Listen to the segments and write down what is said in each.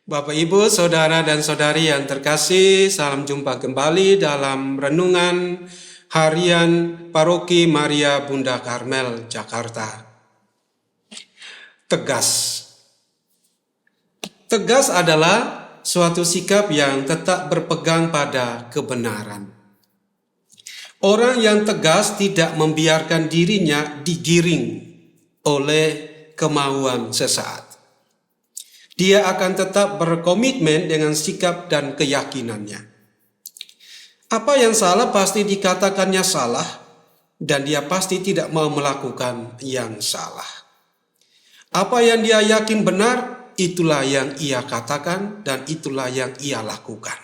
Bapak, Ibu, Saudara dan Saudari yang terkasih, salam jumpa kembali dalam Renungan Harian Paroki Maria Bunda Karmel, Jakarta. Tegas. Tegas adalah suatu sikap yang tetap berpegang pada kebenaran. Orang yang tegas tidak membiarkan dirinya digiring oleh kemauan sesaat. Dia akan tetap berkomitmen dengan sikap dan keyakinannya. Apa yang salah pasti dikatakannya salah, dan dia pasti tidak mau melakukan yang salah. Apa yang dia yakin benar, itulah yang ia katakan dan itulah yang ia lakukan.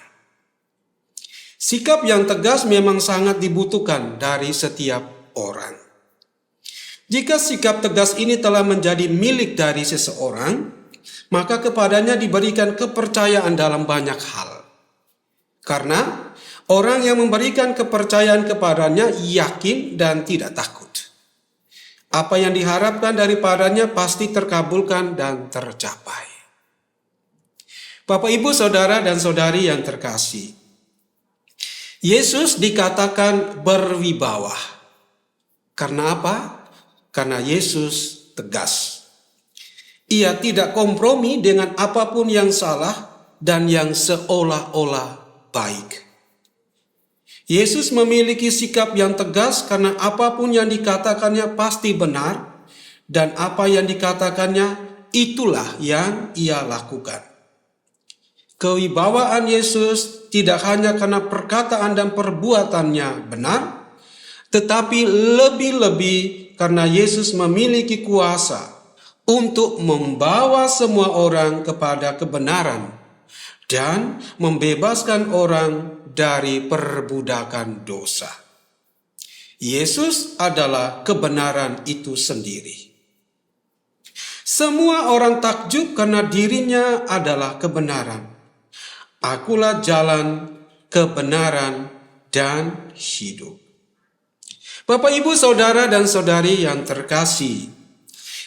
Sikap yang tegas memang sangat dibutuhkan dari setiap orang. Jika sikap tegas ini telah menjadi milik dari seseorang, maka kepadanya diberikan kepercayaan dalam banyak hal. Karena orang yang memberikan kepercayaan kepadanya yakin dan tidak takut. Apa yang diharapkan daripadanya pasti terkabulkan dan tercapai. Bapak, Ibu, Saudara dan Saudari yang terkasih, Yesus dikatakan berwibawa. Karena apa? Karena Yesus tegas. Ia tidak kompromi dengan apapun yang salah dan yang seolah-olah baik. Yesus memiliki sikap yang tegas karena apapun yang dikatakannya pasti benar, dan apa yang dikatakannya itulah yang ia lakukan. Kewibawaan Yesus tidak hanya karena perkataan dan perbuatannya benar, tetapi lebih-lebih karena Yesus memiliki kuasa untuk membawa semua orang kepada kebenaran dan membebaskan orang dari perbudakan dosa. Yesus adalah kebenaran itu sendiri. Semua orang takjub karena dirinya adalah kebenaran. Akulah jalan, kebenaran, dan hidup. Bapak, Ibu, Saudara dan Saudari yang terkasih,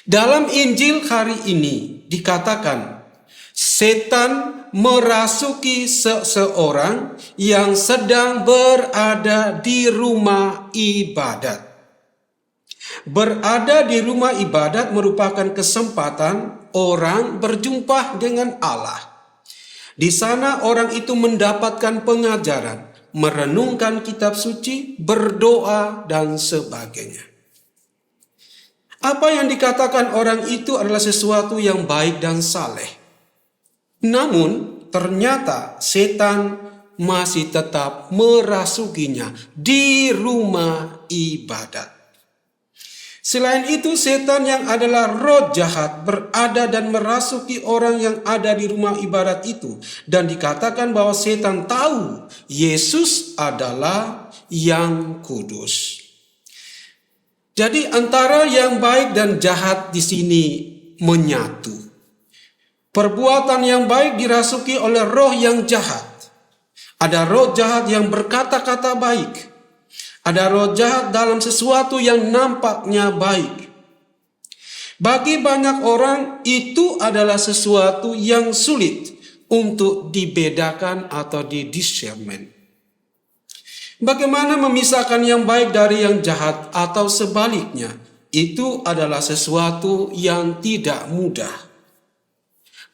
dalam Injil hari ini dikatakan setan merasuki seseorang yang sedang berada di rumah ibadat. Berada di rumah ibadat merupakan kesempatan orang berjumpa dengan Allah. Di sana orang itu mendapatkan pengajaran, merenungkan kitab suci, berdoa, dan sebagainya. Apa yang dikatakan orang itu adalah sesuatu yang baik dan saleh. Namun ternyata setan masih tetap merasukinya di rumah ibadat. Selain itu, setan yang adalah roh jahat berada dan merasuki orang yang ada di rumah ibadat itu. Dan dikatakan bahwa setan tahu Yesus adalah yang kudus. Jadi antara yang baik dan jahat di sini menyatu. Perbuatan yang baik dirasuki oleh roh yang jahat. Ada roh jahat yang berkata-kata baik. Ada roh jahat dalam sesuatu yang nampaknya baik. Bagi banyak orang itu adalah sesuatu yang sulit untuk dibedakan atau didiscernment. Bagaimana memisahkan yang baik dari yang jahat atau sebaliknya? Itu adalah sesuatu yang tidak mudah.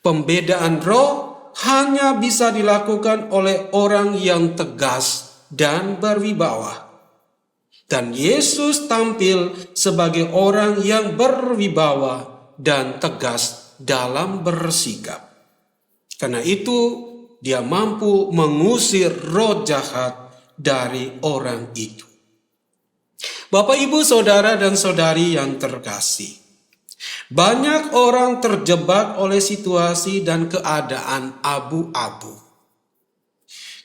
Pembedaan roh hanya bisa dilakukan oleh orang yang tegas dan berwibawa. Dan Yesus tampil sebagai orang yang berwibawa dan tegas dalam bersikap. Karena itu dia mampu mengusir roh jahat dari orang itu. Bapak, Ibu, Saudara dan Saudari yang terkasih, banyak orang terjebak oleh situasi dan keadaan abu-abu.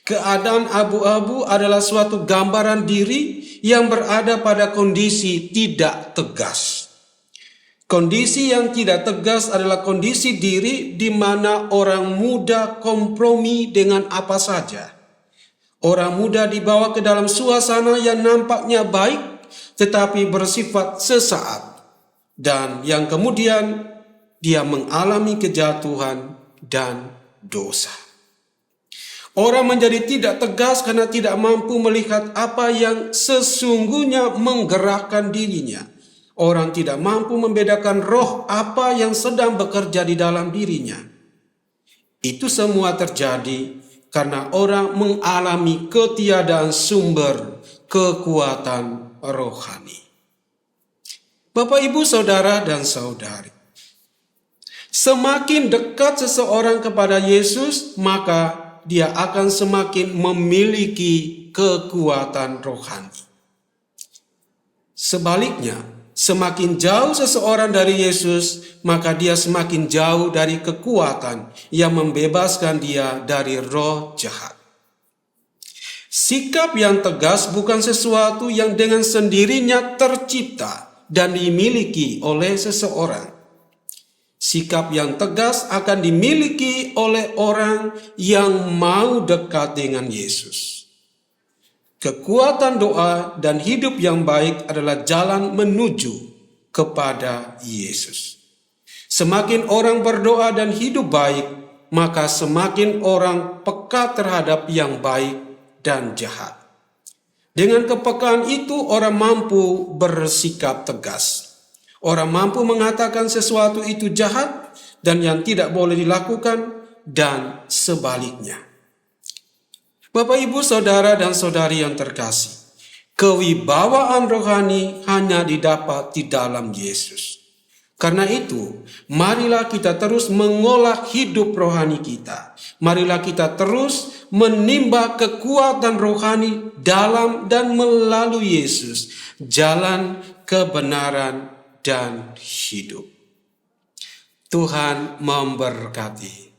Keadaan abu-abu adalah suatu gambaran diri yang berada pada kondisi tidak tegas. Kondisi yang tidak tegas adalah kondisi diri di mana orang muda kompromi dengan apa saja. Orang muda dibawa ke dalam suasana yang nampaknya baik tetapi bersifat sesaat. Dan yang kemudian dia mengalami kejatuhan dan dosa. Orang menjadi tidak tegas karena tidak mampu melihat apa yang sesungguhnya menggerakkan dirinya. Orang tidak mampu membedakan roh apa yang sedang bekerja di dalam dirinya. Itu semua terjadi karena orang mengalami ketiadaan sumber kekuatan rohani. Bapak, Ibu, Saudara, dan Saudari, semakin dekat seseorang kepada Yesus, maka dia akan semakin memiliki kekuatan rohani. Sebaliknya, semakin jauh seseorang dari Yesus, maka dia semakin jauh dari kekuatan yang membebaskan dia dari roh jahat. Sikap yang tegas bukan sesuatu yang dengan sendirinya tercipta dan dimiliki oleh seseorang. Sikap yang tegas akan dimiliki oleh orang yang mau dekat dengan Yesus. Kekuatan doa dan hidup yang baik adalah jalan menuju kepada Yesus. Semakin orang berdoa dan hidup baik, maka semakin orang peka terhadap yang baik dan jahat. Dengan kepekaan itu, orang mampu bersikap tegas. Orang mampu mengatakan sesuatu itu jahat dan yang tidak boleh dilakukan, dan sebaliknya. Bapak, Ibu, Saudara, dan Saudari yang terkasih, kewibawaan rohani hanya didapat di dalam Yesus. Karena itu, marilah kita terus mengolah hidup rohani kita. Marilah kita terus menimba kekuatan rohani dalam dan melalui Yesus, jalan kebenaran dan hidup. Tuhan memberkati.